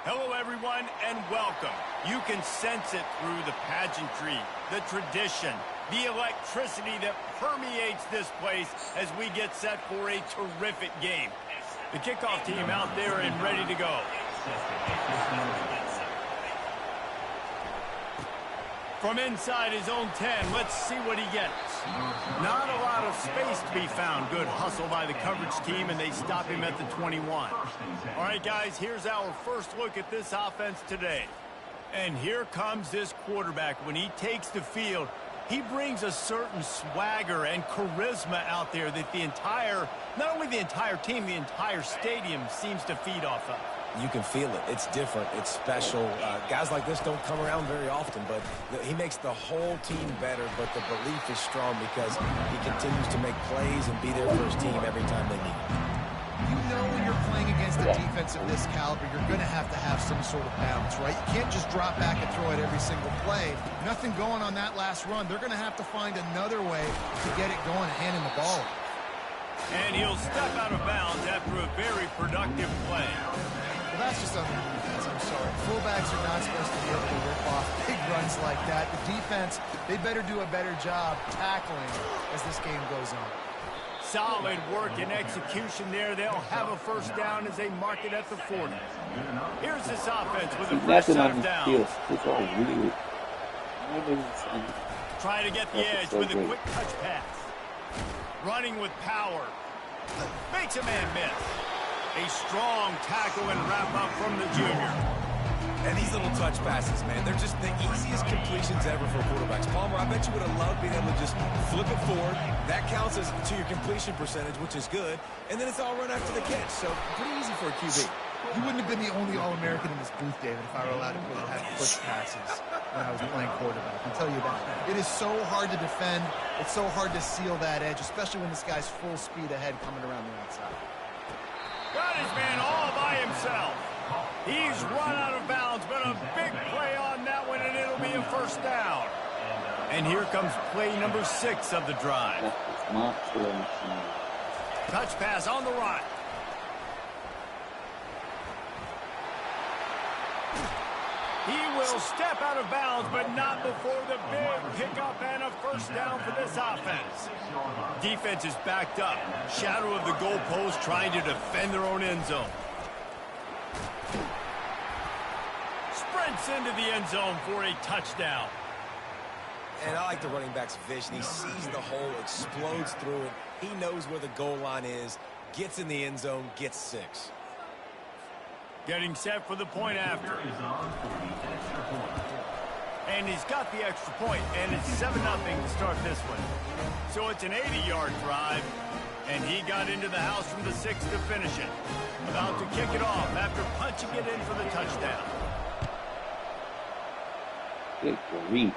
Hello, everyone, and welcome. You can sense it through the pageantry, the tradition, the electricity that permeates this place as we get set for a terrific game. The kickoff team out there and ready to go. From inside his own 10, let's see what he gets. Not a lot of space to be found. Good hustle by the coverage team, and they stop him at the 21. All right, guys, here's our first look at this offense today. And here comes this quarterback. When he takes the field, he brings a certain swagger and charisma out there that not only the entire team, the entire stadium seems to feed off of. You can feel it. It's different. It's special. Guys like this don't come around very often, but he makes the whole team better, but the belief is strong because he continues to make plays and be there for his team every time they need him. You know when you're playing against a defense of this caliber, you're going to have some sort of balance, right? You can't just drop back and throw it every single play. Nothing going on that last run. They're going to have to find another way to get it going and hand him the ball. And he'll step out of bounds after a very productive play. Well, that's just under defense, I'm sorry. Fullbacks are not supposed to be able to rip off big runs like that. The defense, they better do a better job tackling as this game goes on. Solid work and execution there. They'll have a first down as they mark it at the 40. Here's this offense with a first set of downs. Try to get the edge with a quick touch pass. Running with power. Makes a man miss. A strong tackle and wrap-up from the junior. And these little touch passes, man, they're just the easiest completions ever for quarterbacks. Palmer, I bet you would have loved being able to just flip it forward. That counts as to your completion percentage, which is good. And then it's all run after the catch, so pretty easy for a QB. You wouldn't have been the only All-American in this booth, David, if I were allowed to put it had push passes when I was playing quarterback. I can tell you that. It is so hard to defend. It's so hard to seal that edge, especially when this guy's full speed ahead coming around the outside. Got his man all by himself. He's run out of bounds, but a big play on that one, and it'll be a first down. And here comes play number 6 of the drive. Touch pass on the run. He will step out of bounds, but not before the big pickup and a first down for this offense. Defense is backed up. Shadow of the goalpost trying to defend their own end zone. Sprints into the end zone for a touchdown. And I like the running back's vision. He sees the hole, explodes through it. He knows where the goal line is, gets in the end zone, gets 6. Getting set for the point after. And he's got the extra point, and it's 7-0 to start this one. So it's an 80-yard drive, and he got into the house from the 6 to finish it. About to kick it off after punching it in for the touchdown. Good grief.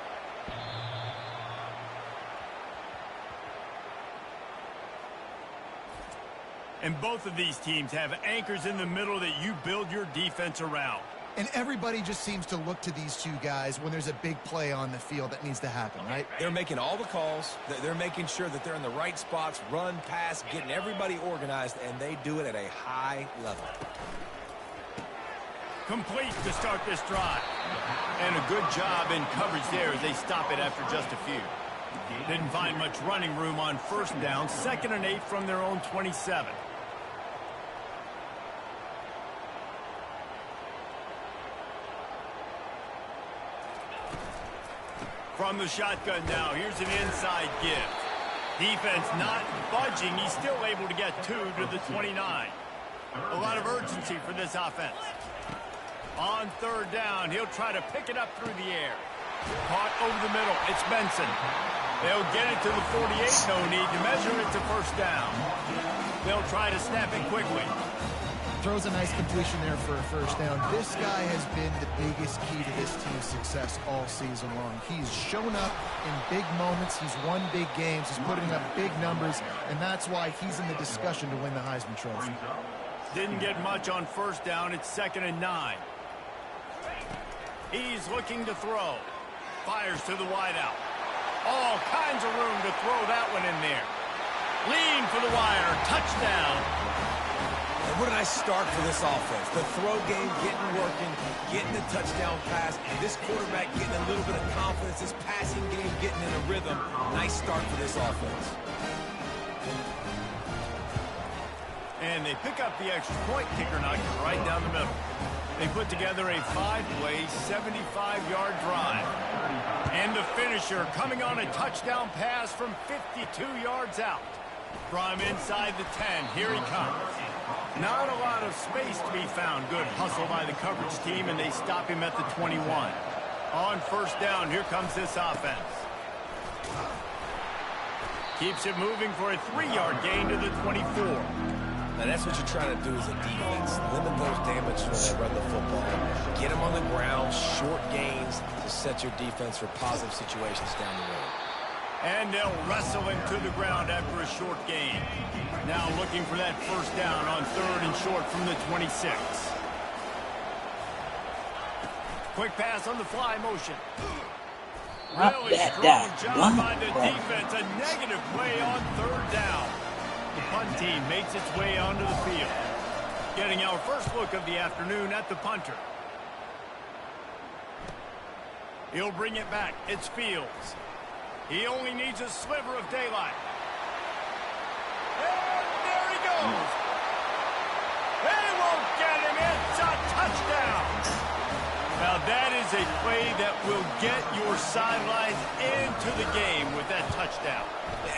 And both of these teams have anchors in the middle that you build your defense around. And everybody just seems to look to these two guys when there's a big play on the field that needs to happen, right? They're making all the calls. They're making sure that they're in the right spots, run, pass, getting everybody organized, and they do it at a high level. Complete to start this drive. And a good job in coverage there as they stop it after just a few. Didn't find much running room on first down. 2nd and 8 from their own 27. From the shotgun now, here's an inside give. Defense not budging. He's still able to get 2 to the 29. A lot of urgency for this offense. On 3rd down, he'll try to pick it up through the air. Caught over the middle. It's Benson. They'll get it to the 48. No need to measure it to first down. They'll try to snap it quickly. Throws a nice completion there for a first down. This guy has been the biggest key to this team's success all season long. He's shown up in big moments. He's won big games. He's putting up big numbers, and that's why he's in the discussion to win the Heisman Trophy. Didn't get much on first down. It's 2nd and 9. He's looking to throw. Fires to the wideout. All kinds of room to throw that one in there. Lean for the wire. Touchdown. And what a nice start for this offense. The throw game getting working, getting the touchdown pass. This quarterback getting a little bit of confidence. This passing game getting in a rhythm. Nice start for this offense. And they pick up the extra point. Kicker knocks it right down the middle. They put together a 5-play, 75-yard drive. And the finisher coming on a touchdown pass from 52 yards out. From inside the 10, here he comes. Not a lot of space to be found. Good hustle by the coverage team, and they stop him at the 21. On first down, here comes this offense. Keeps it moving for a 3-yard gain to the 24. Now that's what you're trying to do as a defense. Limit those damage when they run the football. Get them on the ground, short gains to set your defense for positive situations down the road. And they'll wrestle him to the ground after a short gain. Now looking for that first down on 3rd and short from the 26. Quick pass on the fly motion. Really strong job by the defense. A negative play on 3rd down. The punt team makes its way onto the field. Getting our first look of the afternoon at the punter. He'll bring it back. It's Fields. He only needs a sliver of daylight. And there he goes. They won't get him. It's a touchdown. Now that is a play that will get your sidelines into the game with that touchdown.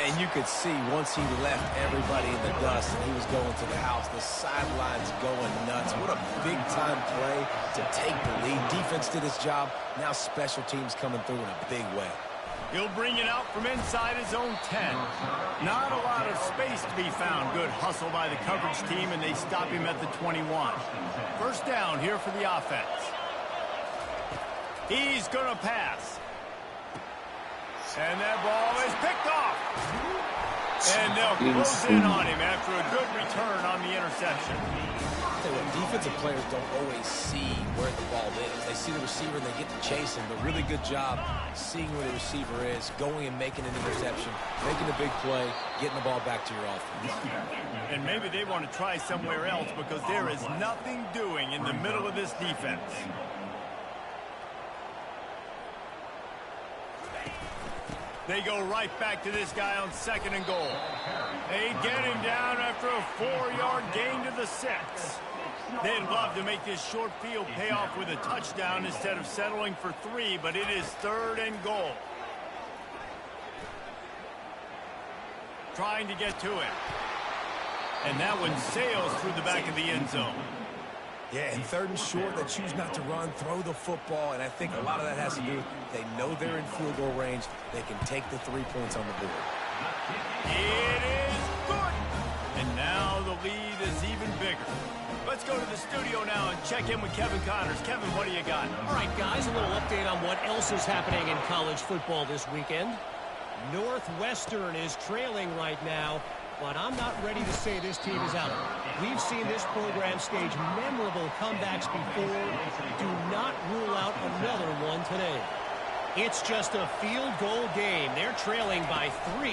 And you could see once he left everybody in the dust and he was going to the house, the sidelines going nuts. What a big-time play to take the lead. Defense did its job. Now special teams coming through in a big way. He'll bring it out from inside his own 10. Not a lot of space to be found. Good hustle by the coverage team, and they stop him at the 21. First down here for the offense. He's going to pass. And that ball is picked off. And they'll close in on him after a good return on the interception. Defensive players don't always see where the ball is. They see the receiver and they get to chase him, but really good job seeing where the receiver is, going and making an interception, making a big play, getting the ball back to your offense. And maybe they want to try somewhere else because there is nothing doing in the middle of this defense. They go right back to this guy on 2nd and goal. They get him down after a 4-yard gain to the 6. They'd love to make this short field pay off with a touchdown instead of settling for 3, but it is 3rd and goal. Trying to get to it. And that one sails through the back of the end zone. Yeah, and 3rd and short, they choose not to run, throw the football, and I think a lot of that has to do with they know they're in field goal range. They can take the 3 points on the board. It is good. And now the lead is even bigger. Let's go to the studio now and check in with Kevin Connors. Kevin, what do you got? All right, guys, a little update on what else is happening in college football this weekend. Northwestern is trailing right now, but I'm not ready to say this team is out. We've seen this program stage memorable comebacks before. Do not rule out another one today. It's just a field goal game. They're trailing by 3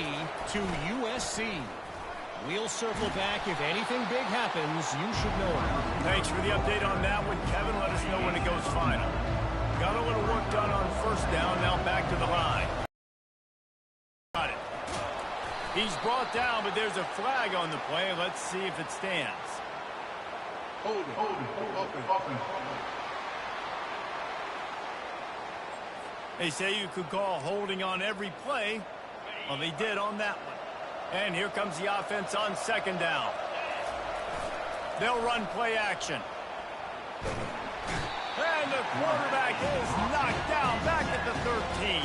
to USC. We'll circle back. If anything big happens, you should know it. Thanks for the update on that one, Kevin. Let us know when it goes final. Got a little work done on first down. Now back to the line. Got it. He's brought down, but there's a flag on the play. Let's see if it stands. Hold it. They say you could call holding on every play. Well, they did on that one. And here comes the offense on 2nd down. They'll run play action. And the quarterback is knocked down back at the 13.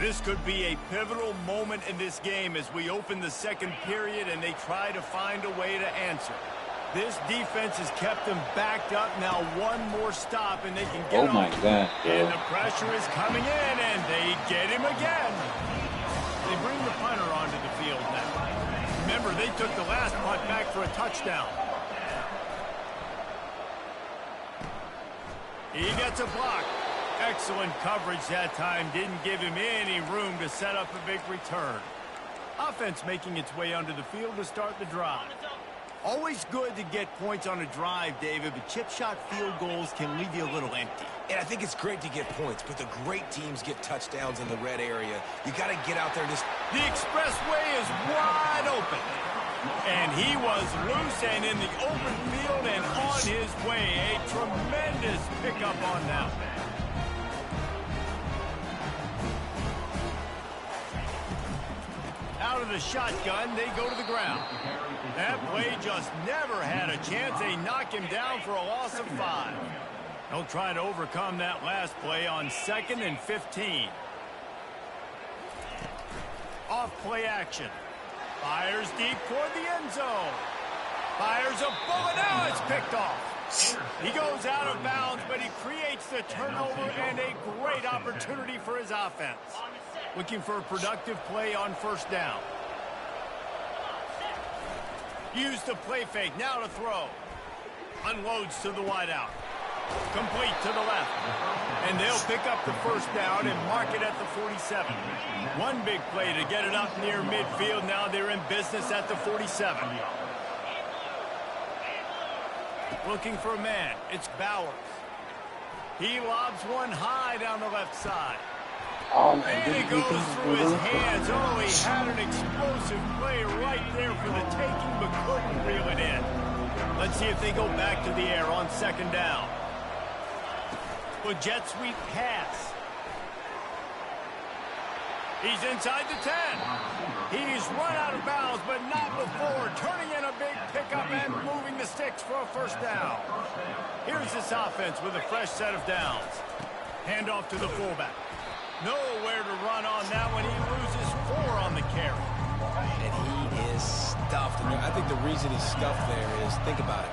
This could be a pivotal moment in this game as we open the 2nd period and they try to find a way to answer. This defense has kept them backed up. Now one more stop and they can get off. Oh my God. And the pressure is coming in and they get him again. They bring the punter onto the field now. Remember, they took the last punt back for a touchdown. He gets a block. Excellent coverage that time. Didn't give him any room to set up a big return. Offense making its way onto the field to start the drive. Always good to get points on a drive, David, but chip shot field goals can leave you a little empty. And I think it's great to get points, but the great teams get touchdowns in the red area. You got to get out there and just... The expressway is wide open. And he was loose and in the open field and on his way. A tremendous pickup on that. Out of the shotgun, they go to the ground. That play just never had a chance. They knock him down for a loss of 5. They'll try to overcome that last play on 2nd and 15. Off play action. Fires deep toward the end zone. Fires a bullet. Now it's picked off. He goes out of bounds, but he creates the turnover and a great opportunity for his offense. Looking for a productive play on first down. Use the play fake. Now to throw. Unloads to the wideout. Complete to the left. And they'll pick up the first down and mark it at the 47. One big play to get it up near midfield. Now they're in business at the 47. Looking for a man. It's Bowers. He lobs one high down the left side. And he goes through his hands. Oh, he had an explosive play right there for the taking, but couldn't reel it in. Let's see if they go back to the air on 2nd down. A jet sweep pass. He's inside the 10. He's run out of bounds, but not before. Turning in a big pickup and moving the sticks for a first down. Here's this offense with a fresh set of downs. Handoff to the fullback. Nowhere to run on that one. He loses 4 on the carry. And he is stuffed. And I think the reason he's stuffed there is, think about it.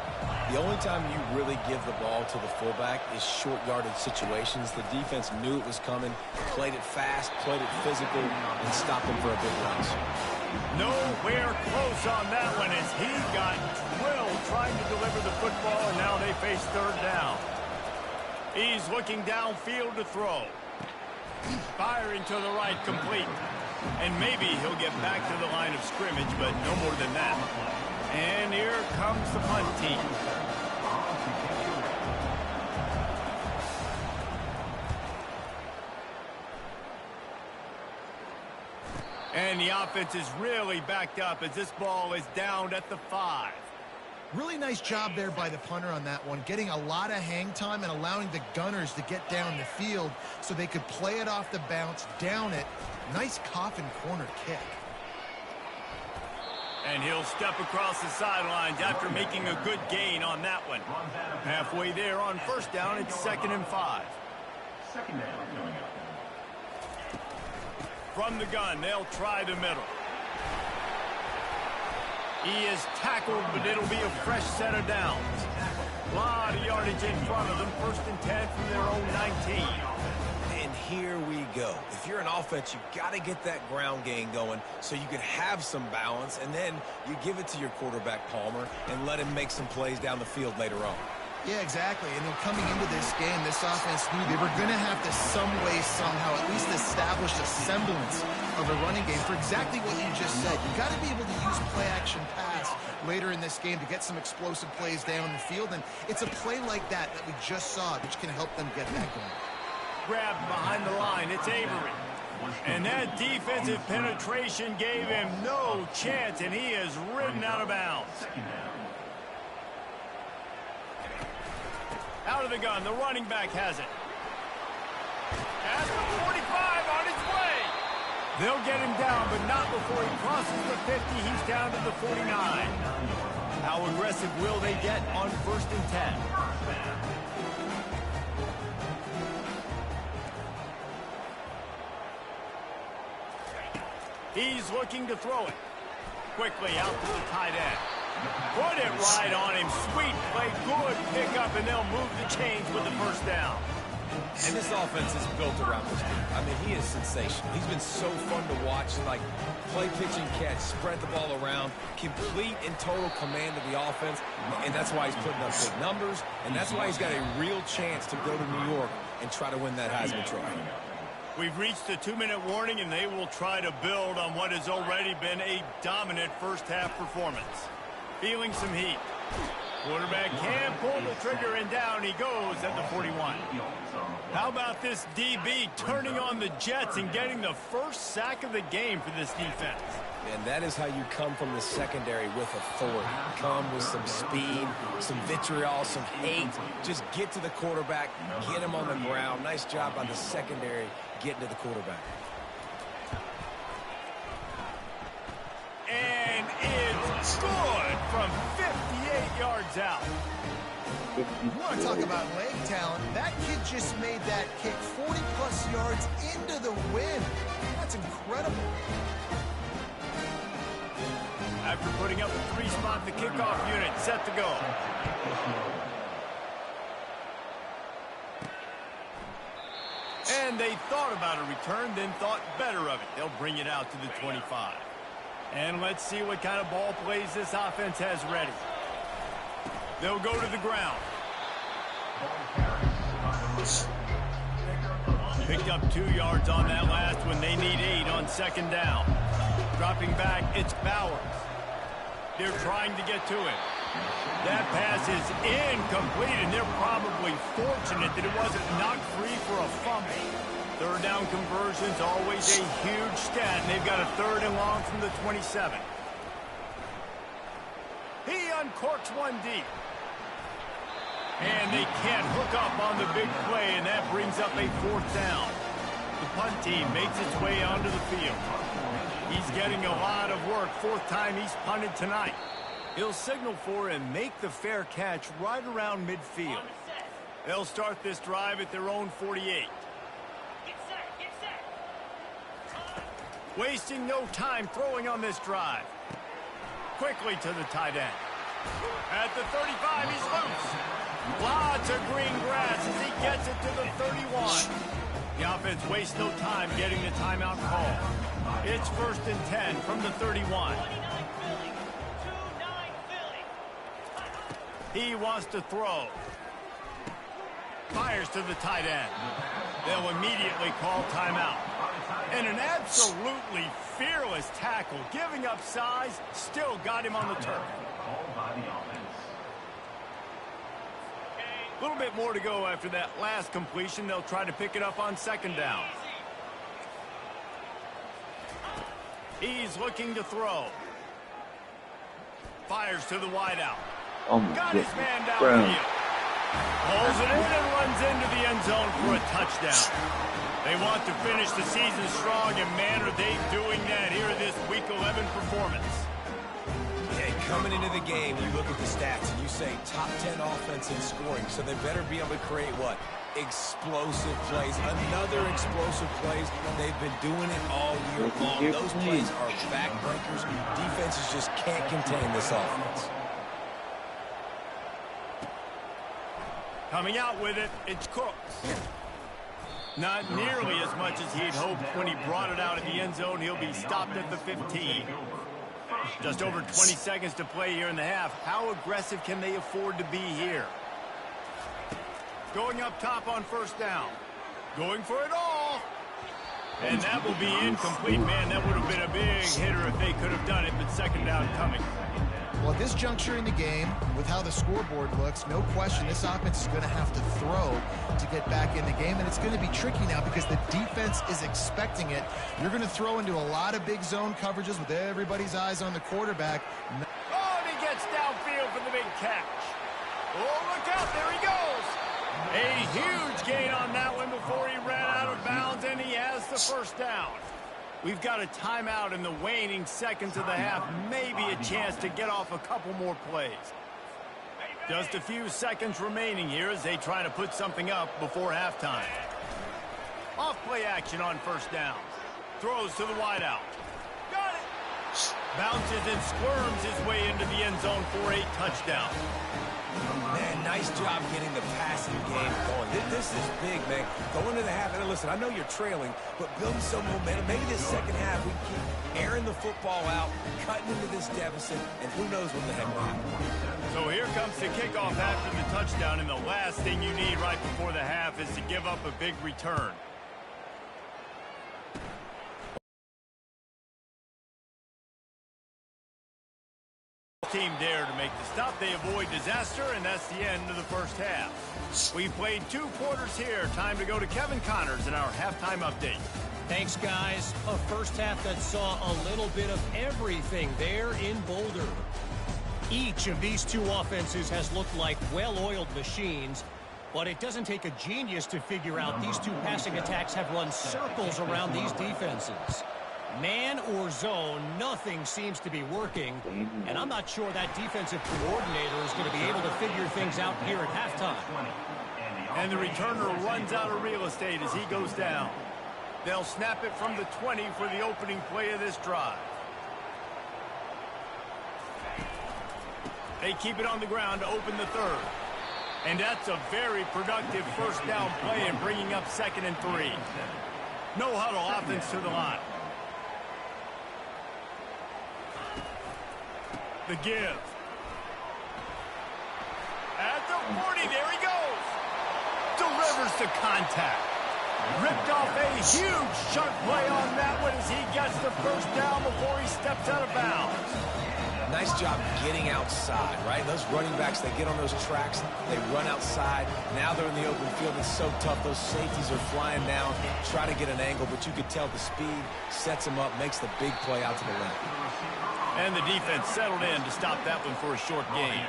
The only time you really give the ball to the fullback is short yardage situations. The defense knew it was coming, played it fast, played it physical, and stopped him for a big rush. Nowhere close on that one as he got drilled trying to deliver the football, and now they face 3rd down. He's looking downfield to throw. Firing to the right, complete. And maybe he'll get back to the line of scrimmage, but no more than that. And here comes the punt team. And the offense is really backed up as this ball is downed at the 5. Really nice job there by the punter on that one, getting a lot of hang time and allowing the gunners to get down the field so they could play it off the bounce, down it. Nice coffin corner kick. And he'll step across the sidelines after making a good gain on that one. Halfway there on first down, it's 2nd and 5. From the gun, they'll try the middle. He is tackled, but it'll be a fresh set of downs. A lot of yardage in front of them. 1st and 10 from their own 19. And here we go. If you're an offense, you got to get that ground game going so you can have some balance, and then you give it to your quarterback, Palmer, and let him make some plays down the field later on. Yeah, exactly. And then coming into this game, this offense knew they were going to have to some way, somehow, at least establish a semblance of a running game for exactly what you just said. You got to be able to use play-action pass later in this game to get some explosive plays down the field. And it's a play like that we just saw, which can help them get that going. Grabbed behind the line. It's Avery. And that defensive penetration gave him no chance, and he is ridden out of bounds. Out of the gun, the running back has it. At the 45 on his way. They'll get him down, but not before he crosses the 50. He's down to the 49. How aggressive will they get on 1st and 10? He's looking to throw it. Quickly out to the tight end. Put it right on him. Sweet play. Good pickup, and they'll move the chains with the first down. And this offense is built around this dude. I mean, he is sensational. He's been so fun to watch. Like, play, pitch, and catch, spread the ball around, complete and total command of the offense. And that's why he's putting up big numbers. And that's why he's got a real chance to go to New York and try to win that Heisman Trophy. We've reached the 2-minute warning, and they will try to build on what has already been a dominant first-half performance. Feeling some heat. Quarterback can pull the trigger, and down he goes at the 41. How about this DB turning on the Jets and getting the first sack of the game for this defense? And that is how you come from the secondary with authority. Come with some speed, some vitriol, some hate. Just get to the quarterback, get him on the ground. Nice job by the secondary getting to the quarterback. And it's good from 58 yards out. You want to talk about leg talent? That kid just made that kick 40-plus yards into the wind. That's incredible. After putting up a 3-spot, the kickoff unit set to go. And they thought about a return, then thought better of it. They'll bring it out to the 25. And let's see what kind of ball plays this offense has ready. They'll go to the ground. Picked up 2 yards on that last one. They need 8 on second down. Dropping back, it's Bowers. They're trying to get to it. That pass is incomplete, and they're probably fortunate that it wasn't knocked free for a fumble. Third down conversion's always a huge stat, and they've got a 3rd and long from the 27. He uncorks one deep. And they can't hook up on the big play, and that brings up a 4th down. The punt team makes its way onto the field. He's getting a lot of work. 4th time he's punted tonight. He'll signal for and make the fair catch right around midfield. They'll start this drive at their own 48. Wasting no time throwing on this drive. Quickly to the tight end. At the 35, he's loose. Lots of green grass as he gets it to the 31. The offense wastes no time getting the timeout call. It's 1st and 10 from the 31. He wants to throw. Fires to the tight end. They'll immediately call timeout. And an absolutely fearless tackle, giving up size, still got him on the turf. A little bit more to go after that last completion. They'll try to pick it up on second down. He's looking to throw. Fires to the wideout. Got his man downfield. Pulls it in and runs into the end zone for a touchdown. They want to finish the season strong, and man, are they doing that here in this Week 11 performance. Coming into the game, you look at the stats and you say top 10 offense in scoring, so they better be able to create what? Explosive plays. Another explosive plays. They've been doing it all year long. Those plays are backbreakers. Defenses just can't contain this offense. Coming out with it, it's Cooks. Not nearly as much as he'd hoped when he brought it out at the end zone. He'll be stopped at the 15. Just over 20 seconds to play here in the half. How aggressive can they afford to be here? Going up top on 1st down. Going for it all. And that will be incomplete. Man, that would have been a big hitter if they could have done it, but second down coming. Well, at this juncture in the game, with how the scoreboard looks, no question this offense is going to have to throw to get back in the game, and it's going to be tricky now because the defense is expecting it. You're going to throw into a lot of big zone coverages with everybody's eyes on the quarterback. Oh, and he gets downfield for the big catch. Oh, look out, there he goes. A huge gain on that one before he ran out of bounds, and he has the 1st down. We've got a timeout in the waning seconds of the half. Maybe a chance to get off a couple more plays. Just a few seconds remaining here as they try to put something up before halftime. Off play action on 1st down. Throws to the wideout. Got it! Bounces and squirms his way into the end zone for a touchdown. Man, nice job getting the passing game going. This is big, man. Going into the half, and listen, I know you're trailing, but building some momentum. Maybe this second half we keep airing the football out, cutting into this deficit, and who knows what the heck will happen. So here comes the kickoff after the touchdown, and the last thing you need right before the half is to give up a big return. Team dare to make the stop. They avoid disaster, and that's the end of the first half. We played 2 quarters here. Time to go to Kevin Connors in our halftime update. Thanks, guys. A first half that saw a little bit of everything there in Boulder. Each of these 2 offenses has looked like well-oiled machines, but it doesn't take a genius to figure out these 2 passing attacks have run circles around these defenses. Man or zone, nothing seems to be working, and I'm not sure that defensive coordinator is going to be able to figure things out here at halftime. And the returner runs out of real estate as he goes down. They'll snap it from the 20 for the opening play of this drive. They keep it on the ground to open the third. And that's a very productive first down play and bringing up 2nd and 3. No huddle offense to the line. The give. At the 40, there he goes. Delivers to contact. Ripped off a huge chunk play on that one as he gets the first down before he steps out of bounds. Nice job getting outside, right? Those running backs, they get on those tracks, they run outside. Now they're in the open field. It's so tough. Those safeties are flying down, try to get an angle, but you could tell the speed sets them up, makes the big play out to the left. And the defense settled in to stop that one for a short gain.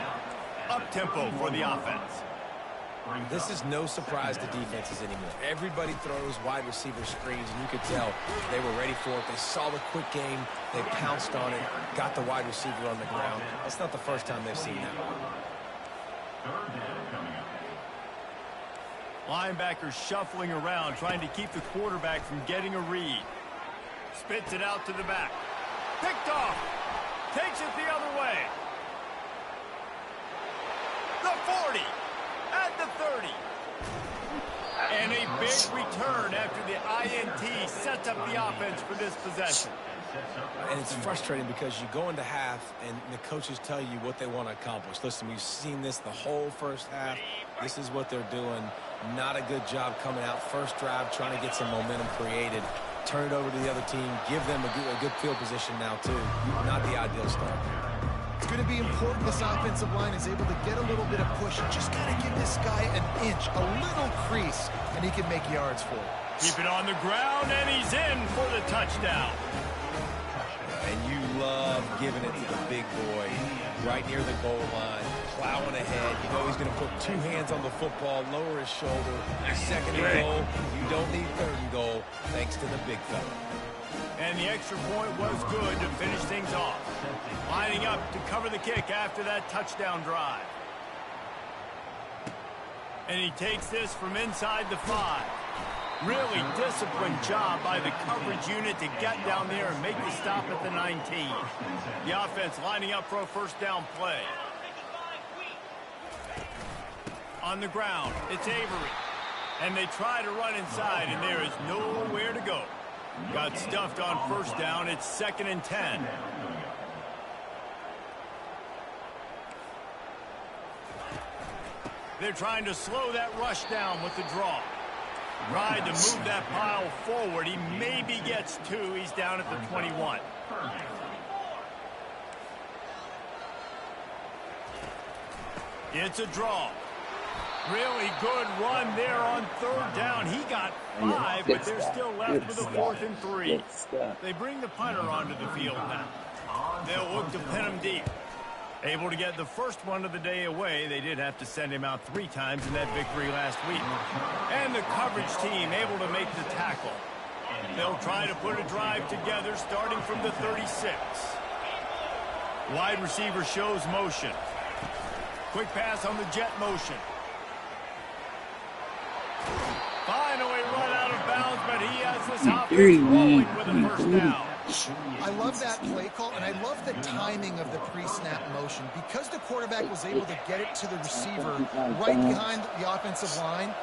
Up-tempo for the offense. This is no surprise to defenses anymore. Everybody throws wide receiver screens, and you could tell they were ready for it. They saw the quick game. They pounced on it, got the wide receiver on the ground. That's not the first time they've seen that. Linebackers shuffling around, trying to keep the quarterback from getting a read. Spits it out to the back. Picked off. Takes it the other way. The 40. At the 30. And a big return after the INT sets up the offense for this possession. And it's frustrating because you go into half and the coaches tell you what they want to accomplish. Listen, we've seen this the whole first half. This is what they're doing. Not a good job coming out first drive, trying to get some momentum created. Turn it over to the other team. Give them a good field position now, too. Not the ideal start. It's going to be important this offensive line is able to get a little bit of push. Just got to give this guy an inch, a little crease, and he can make yards for it. Keep it on the ground, and he's in for the touchdown. And you love giving it to the big boy right near the goal line, plowing ahead. You know he's going to put 2 hands on the football, lower his shoulder. 2nd and goal. You don't need 3rd and goal, thanks to the big fella. And the extra point was good to finish things off. Lining up to cover the kick after that touchdown drive. And he takes this from inside the 5. Really disciplined job by the coverage unit to get down there and make the stop at the 19. The offense lining up for a first down play. On the ground, it's Avery. And they try to run inside, and there is nowhere to go. Got stuffed on first down. It's 2nd and 10. They're trying to slow that rush down with the draw. Tried to move that pile forward. He maybe gets 2. He's down at the 21. It's a draw. Really good run there on 3rd down. He got 5, but they're still left with a 4th and 3. They bring the punter onto the field now. They'll look to pin him deep. Able to get the first one of the day away. They did have to send him out 3 times in that victory last week. And the coverage team able to make the tackle. They'll try to put a drive together starting from the 36. Wide receiver shows motion. Quick pass on the jet motion. Finally run out of bounds, but he has this offense rolling with a first down. I love that play call, and I love the timing of the pre-snap motion. Because the quarterback was able to get it to the receiver right behind the offensive line,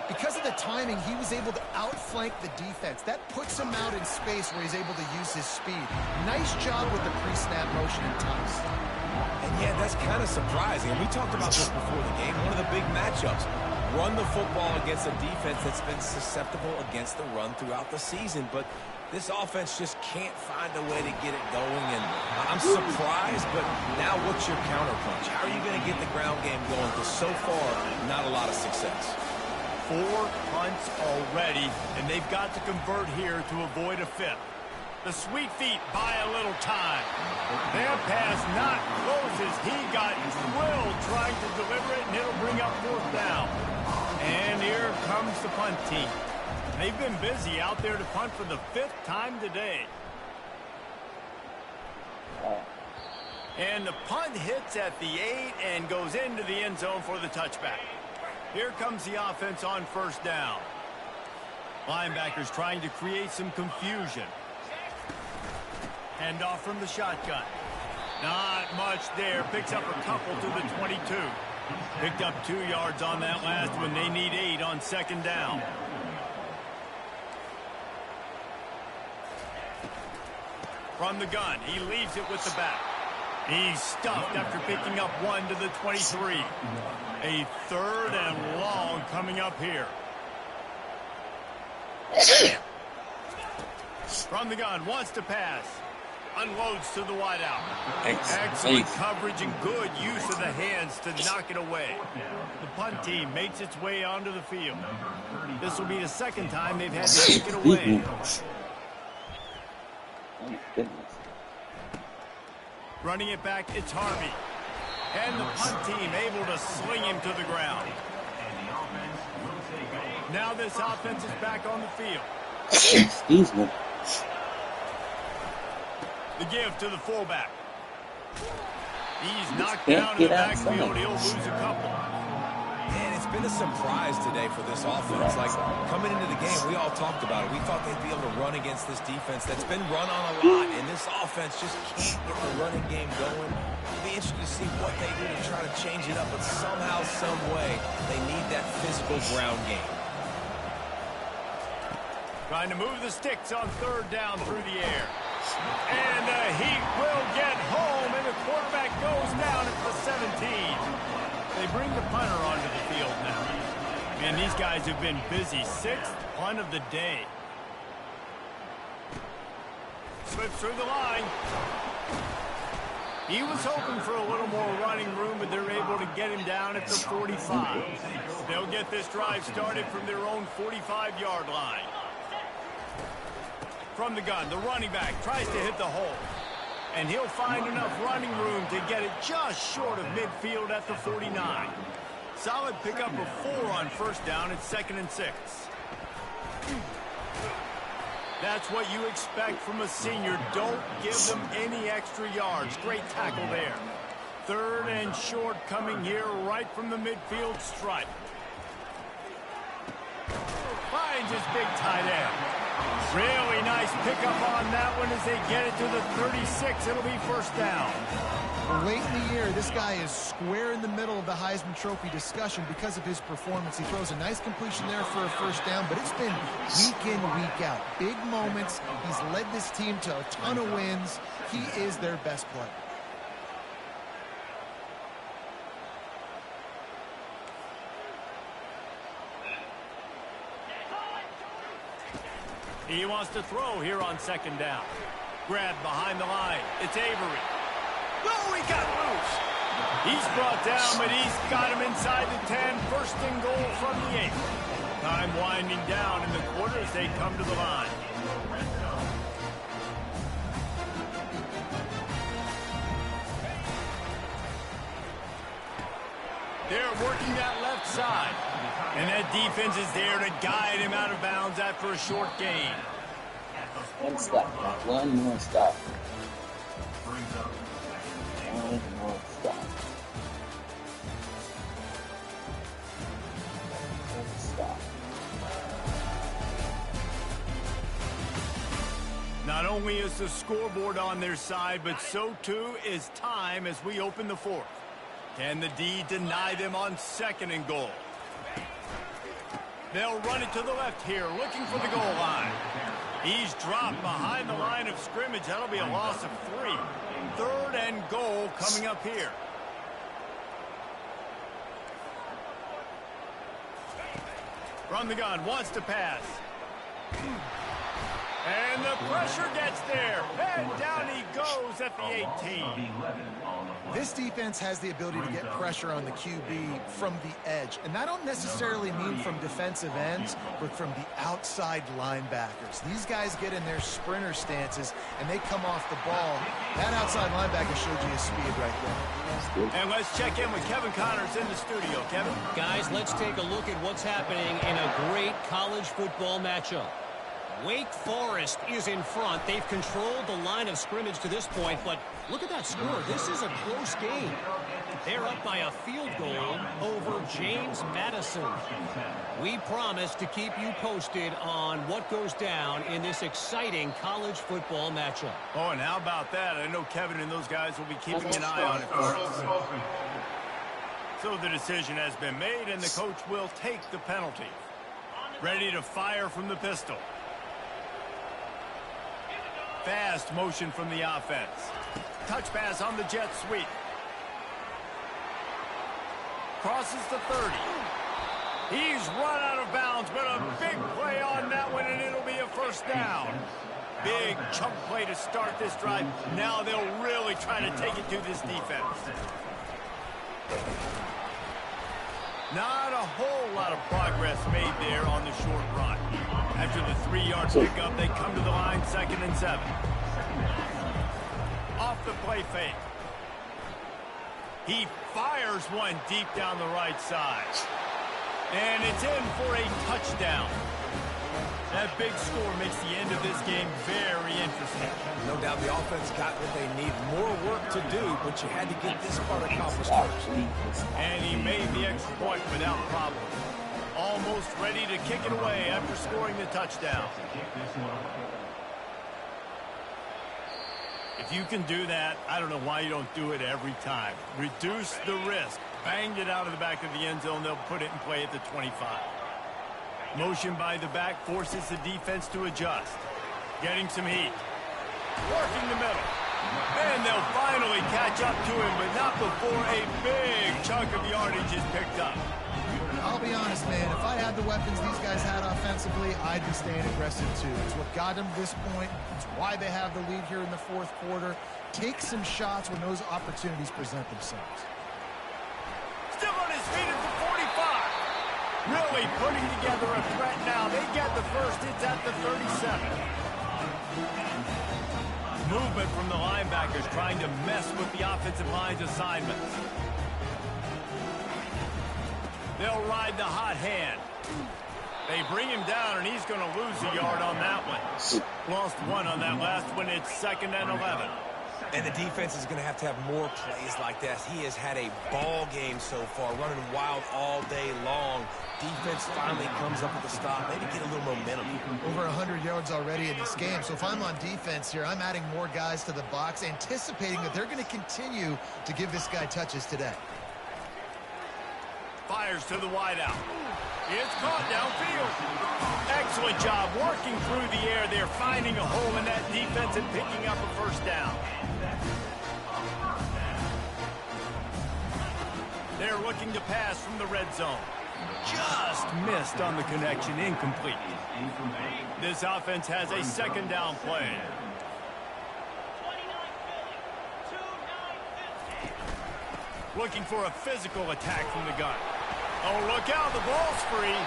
because of the timing, he was able to outflank the defense. That puts him out in space where he's able to use his speed. Nice job with the pre-snap motion and times. And yeah, that's kind of surprising. And we talked about this before the game. One of the big matchups. Run the football against a defense that's been susceptible against the run throughout the season. But this offense just can't find a way to get it going. And I'm surprised, but now what's your counterpunch? How are you going to get the ground game going? Because so far, not a lot of success. 4 punts already, and they've got to convert here to avoid a fifth. The sweet feet buy a little time. Their pass not close as he got drilled trying to deliver it, and it'll bring up 4th down. And here comes the punt team. They've been busy out there to punt for the 5th time today. And the punt hits at the 8 and goes into the end zone for the touchback. Here comes the offense on 1st down. Linebackers trying to create some confusion. Hand off from the shotgun. Not much there. Picks up a couple to the 22. Picked up 2 yards on that last one. They need 8 on 2nd down. From the gun, he leaves it with the back. He's stuffed after picking up 1 to the 23. A 3rd and long coming up here. From the gun, wants to pass. Unloads to the wideout. Excellent coverage and good use of the hands to knock it away. The punt team makes its way onto the field. This will be the 2nd time they've had to take it away. Oh my goodness. Running it back, it's Harvey. And the punt team able to sling him to the ground. Now this offense is back on the field. Excuse me. The give to the fullback. He's knocked down in the backfield. He'll lose a couple. Man, it's been a surprise today for this offense. Like, coming into the game, we all talked about it. We thought they'd be able to run against this defense that's been run on a lot, and this offense just can't get the running game going. It'll be interesting to see what they do to try to change it up, but somehow, some way, they need that physical ground game. Trying to move the sticks on 3rd down through the air. And the heat will get home, and the quarterback goes down at the 17. They bring the punter onto the field now. And these guys have been busy. 6th punt of the day. Slips through the line. He was hoping for a little more running room, but they're able to get him down at the 45. They'll get this drive started from their own 45-yard line. From the gun, the running back tries to hit the hole. And he'll find enough running room to get it just short of midfield at the 49. Solid pickup of 4 on 1st down. It's 2nd and 6. That's what you expect from a senior. Don't give them any extra yards. Great tackle there. 3rd and short coming here right from the midfield stripe. Finds his big tight end. Really nice pickup on that one as they get it to the 36. It'll be 1st down. Late in the year, this guy is square in the middle of the Heisman Trophy discussion because of his performance. He throws a nice completion there for a 1st down, but it's been week in, week out. Big moments. He's led this team to a ton of wins. He is their best player. He wants to throw here on 2nd down. Grabbed behind the line. It's Avery. Oh, he got loose. He's brought down, but he's got him inside the 10. 1st and goal from the 8. Time winding down in the quarter as they come to the line. They're working that left side. And that defense is there to guide him out of bounds after a short gain. 1 stop. 1 more stop. 1 more stop. 1 stop. Not only is the scoreboard on their side, but so too is time as we open the fourth. Can the D deny them on 2nd and goal? They'll run it to the left here, looking for the goal line. He's dropped behind the line of scrimmage. That'll be a loss of 3. 3rd and goal coming up here. From the gun, wants to pass. And the pressure gets there. And down he goes at the 18. This defense has the ability to get pressure on the QB from the edge. And I don't necessarily mean from defensive ends, but from the outside linebackers. These guys get in their sprinter stances, and they come off the ball. That outside linebacker showed you his speed right there. And let's check in with Kevin Connors in the studio. Kevin? Guys, let's take a look at what's happening in a great college football matchup. Wake Forest is in front. They've controlled the line of scrimmage to this point, but look at that score. This is a close game. They're up by a field goal over James Madison. We promise to keep you posted on what goes down in this exciting college football matchup. Oh, and how about that? I know Kevin and those guys will be keeping an eye on it for us. So the decision has been made, and the coach will take the penalty. Ready to fire from the pistol. Fast motion from the offense. Touch pass on the jet sweep. Crosses the 30. He's run out of bounds, but a big play on that one, and it'll be a 1st down. Big chunk play to start this drive. Now they'll really try to take it to this defense. Not a whole lot of progress made there on the short run. After the 3-yard pickup, they come to the line 2nd and 7. Off the play fake. He fires one deep down the right side. And it's in for a touchdown. That big score makes the end of this game very interesting. No doubt the offense got what they need. More work to do, but you had to get this part accomplished first. And he made the extra point without problem. Almost ready to kick it away after scoring the touchdown. If you can do that, I don't know why you don't do it every time. Reduce the risk. Banged it out of the back of the end zone. They'll put it in play at the 25. Motion by the back forces the defense to adjust. Getting some heat. Working the middle. And they'll finally catch up to him, but not before a big chunk of yardage is picked up. I'll be honest, man. If I had the weapons these guys had offensively, I'd be staying aggressive too. It's what got them to this point. It's why they have the lead here in the 4th quarter. Take some shots when those opportunities present themselves. Still on his feet at the 45. Really putting together a threat now. They get the first. It's at the 37. Movement from the linebackers trying to mess with the offensive line's assignments. They'll ride the hot hand. They bring him down, and he's going to lose a yard on that one. Lost 1 on that last one. It's 2nd and 11. And the defense is going to have more plays like this. He has had a ball game so far, running wild all day long. Defense finally comes up with a stop. Maybe get a little momentum. Over 100 yards already in this game. So if I'm on defense here, I'm adding more guys to the box, anticipating that they're going to continue to give this guy touches today. Fires to the wideout. It's caught downfield. Excellent job working through the air. They're finding a hole in that defense and picking up a 1st down. They're looking to pass from the red zone. Just missed on the connection. Incomplete. This offense has a 2nd down play. Looking for a physical attack from the gun. Oh, look out. The ball's free.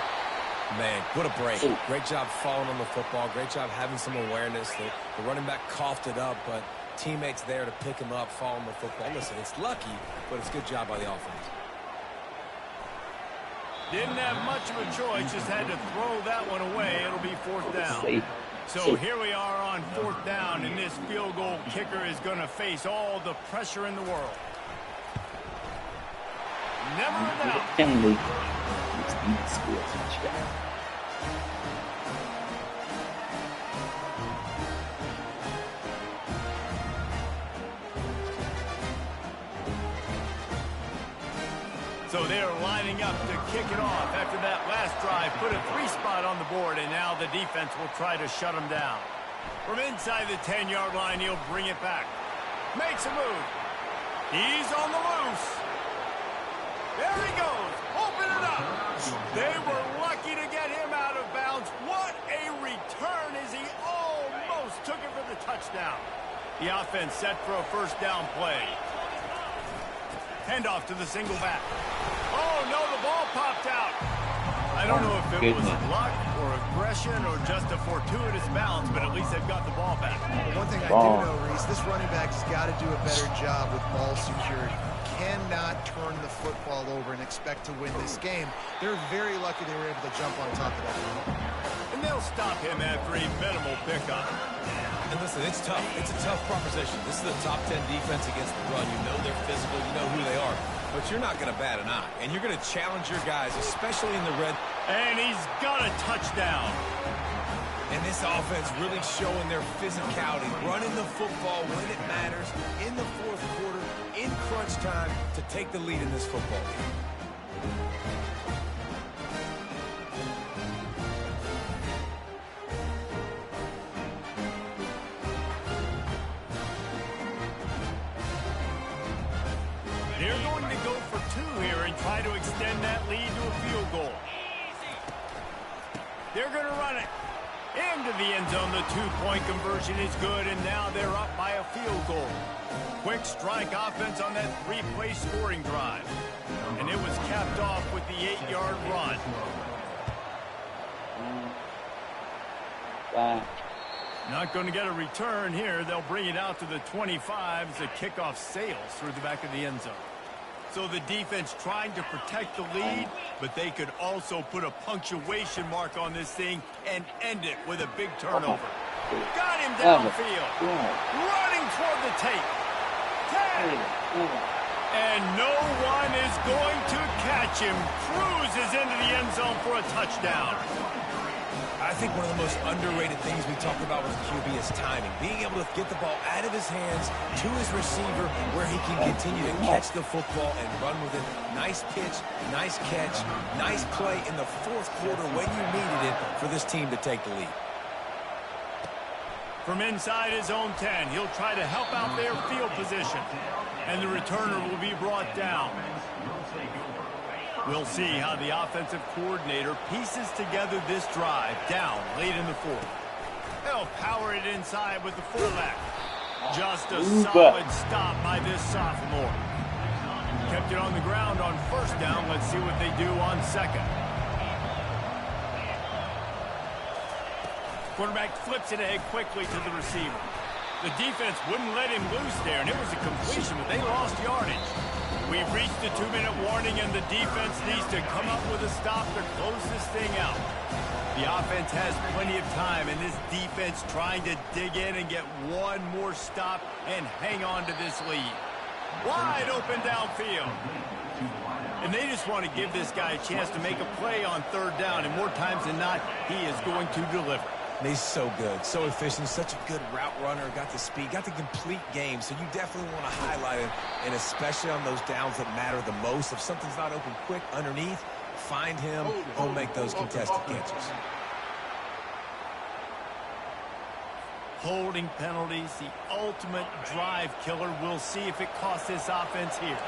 Man, what a break. Great job falling on the football. Great job having some awareness. The running back coughed it up, but teammates there to pick him up, fall on the football. Listen, it's lucky, but it's a good job by the offense. Didn't have much of a choice, just had to throw that one away. It'll be 4th down. So here we are on 4th down, and this field goal kicker is going to face all the pressure in the world. Never a doubt. So they're lining up to kick it off after that last drive. Put a 3-spot on the board, and now the defense will try to shut them down. From inside the 10-yard line, he'll bring it back. Makes a move. He's on the loose. There he goes. Open it up. They were lucky to get him out of bounds. What a return as he almost took it for the touchdown. The offense set for a first down play. Handoff to the single back. Oh, no, the ball popped out. I don't know if it was luck or aggression or just a fortuitous bounce, but at least they've got the ball back. Well, one thing I do know, Reese, this running back has got to do a better job with ball security. Cannot turn the football over and expect to win this game. They're very lucky they were able to jump on top of that. And they'll stop him after a minimal pickup. And listen, it's tough. It's a tough proposition. This is the top 10 defense against the run. You know they're physical. You know who they are. But you're not going to bat an eye. And you're going to challenge your guys, especially in the red. And he's got a touchdown. And this offense really showing their physicality, running the football when it matters, in the fourth quarter, in crunch time, to take the lead in this football game. They're going to go for 2 here and try to extend that lead to a field goal. They're going to run it into the end zone. The 2-point conversion is good, and now they're up by a field goal. Quick strike offense on that 3-play scoring drive. And it was capped off with the 8-yard run. Not going to get a return here. They'll bring it out to the 25 as the kickoff sails through the back of the end zone. So the defense trying to protect the lead, but they could also put a punctuation mark on this thing and end it with a big turnover. Got him downfield. Running toward the tape. 10. And no one is going to catch him. Cruises into the end zone for a touchdown. I think one of the most underrated things we talk about with QB is timing. Being able to get the ball out of his hands to his receiver where he can continue to catch the football and run with it. Nice pitch, nice catch, nice play in the fourth quarter when you needed it for this team to take the lead. From inside his own 10, he'll try to help out their field position. And the returner will be brought down. We'll see how the offensive coordinator pieces together this drive down late in the fourth. They'll power it inside with the fullback. Just a solid stop by this sophomore. Kept it on the ground on first down. Let's see what they do on second. Quarterback flips it ahead quickly to the receiver. The defense wouldn't let him loose there, and it was a completion, but they lost yardage. We've reached the 2-minute warning, and the defense needs to come up with a stop to close this thing out. The offense has plenty of time, and this defense trying to dig in and get one more stop and hang on to this lead. Wide open downfield. And they just want to give this guy a chance to make a play on third down, and more times than not, he is going to deliver. He's so good, so efficient, such a good route runner, got the speed, got the complete game, so you definitely want to highlight him, and especially on those downs that matter the most. If something's not open quick underneath, find him, he'll make those contested catches. Holding penalties, the ultimate drive killer. We'll see if it costs this offense here.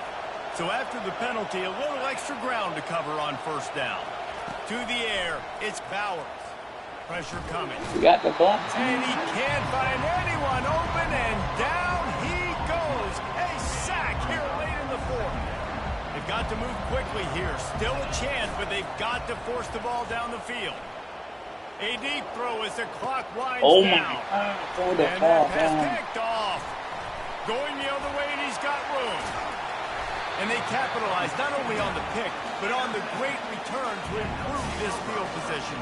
So after the penalty, a little extra ground to cover on first down. To the air, it's Bowers. Pressure coming. We got the ball. And he can't find anyone open, and down he goes. A sack here late in the fourth. They've got to move quickly here. Still a chance, but they've got to force the ball down the field. A deep throw as the clock winds down. Throw the And ball that pass down. picked off. Going the other way, and he's got room. And they capitalize not only on the pick, but on the great return to improve this field position.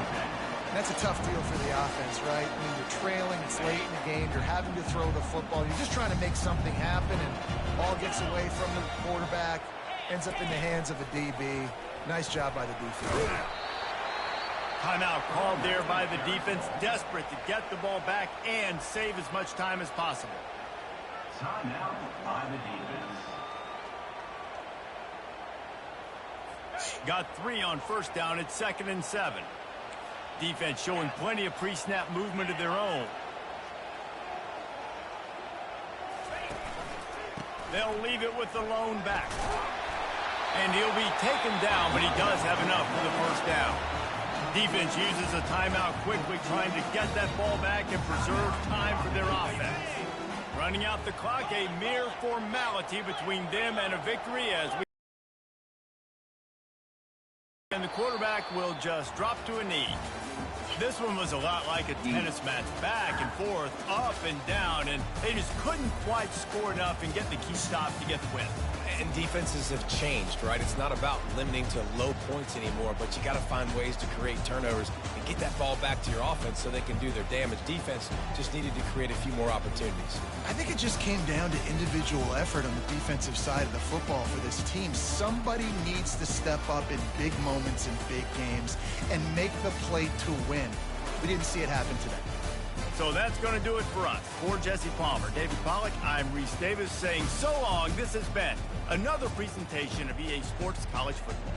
That's a tough deal for the offense, right? I mean, you're trailing, it's late in the game, you're having to throw the football, you're just trying to make something happen, and ball gets away from the quarterback, ends up in the hands of a DB. Nice job by the defense. Timeout called there by the defense, desperate to get the ball back and save as much time as possible. Timeout by the defense. Got 3 on first down at 2nd and 7. Defense showing plenty of pre-snap movement of their own. They'll leave it with the lone back. And he'll be taken down, but he does have enough for the first down. Defense uses a timeout quickly, trying to get that ball back and preserve time for their offense. Running out the clock, a mere formality between them and a victory as we... And the quarterback will just drop to a knee. This one was a lot like a tennis match, back and forth, up and down, and they just couldn't quite score enough and get the key stop to get the win. And defenses have changed, right? It's not about limiting to low points anymore, but you got to find ways to create turnovers and get that ball back to your offense so they can do their damage. Defense just needed to create a few more opportunities. I think it just came down to individual effort on the defensive side of the football for this team. Somebody needs to step up in big moments in big games and make the play to win. We didn't see it happen today. So that's going to do it for us. For Jesse Palmer, David Pollack, I'm Reese Davis saying so long. This has been another presentation of EA Sports College Football.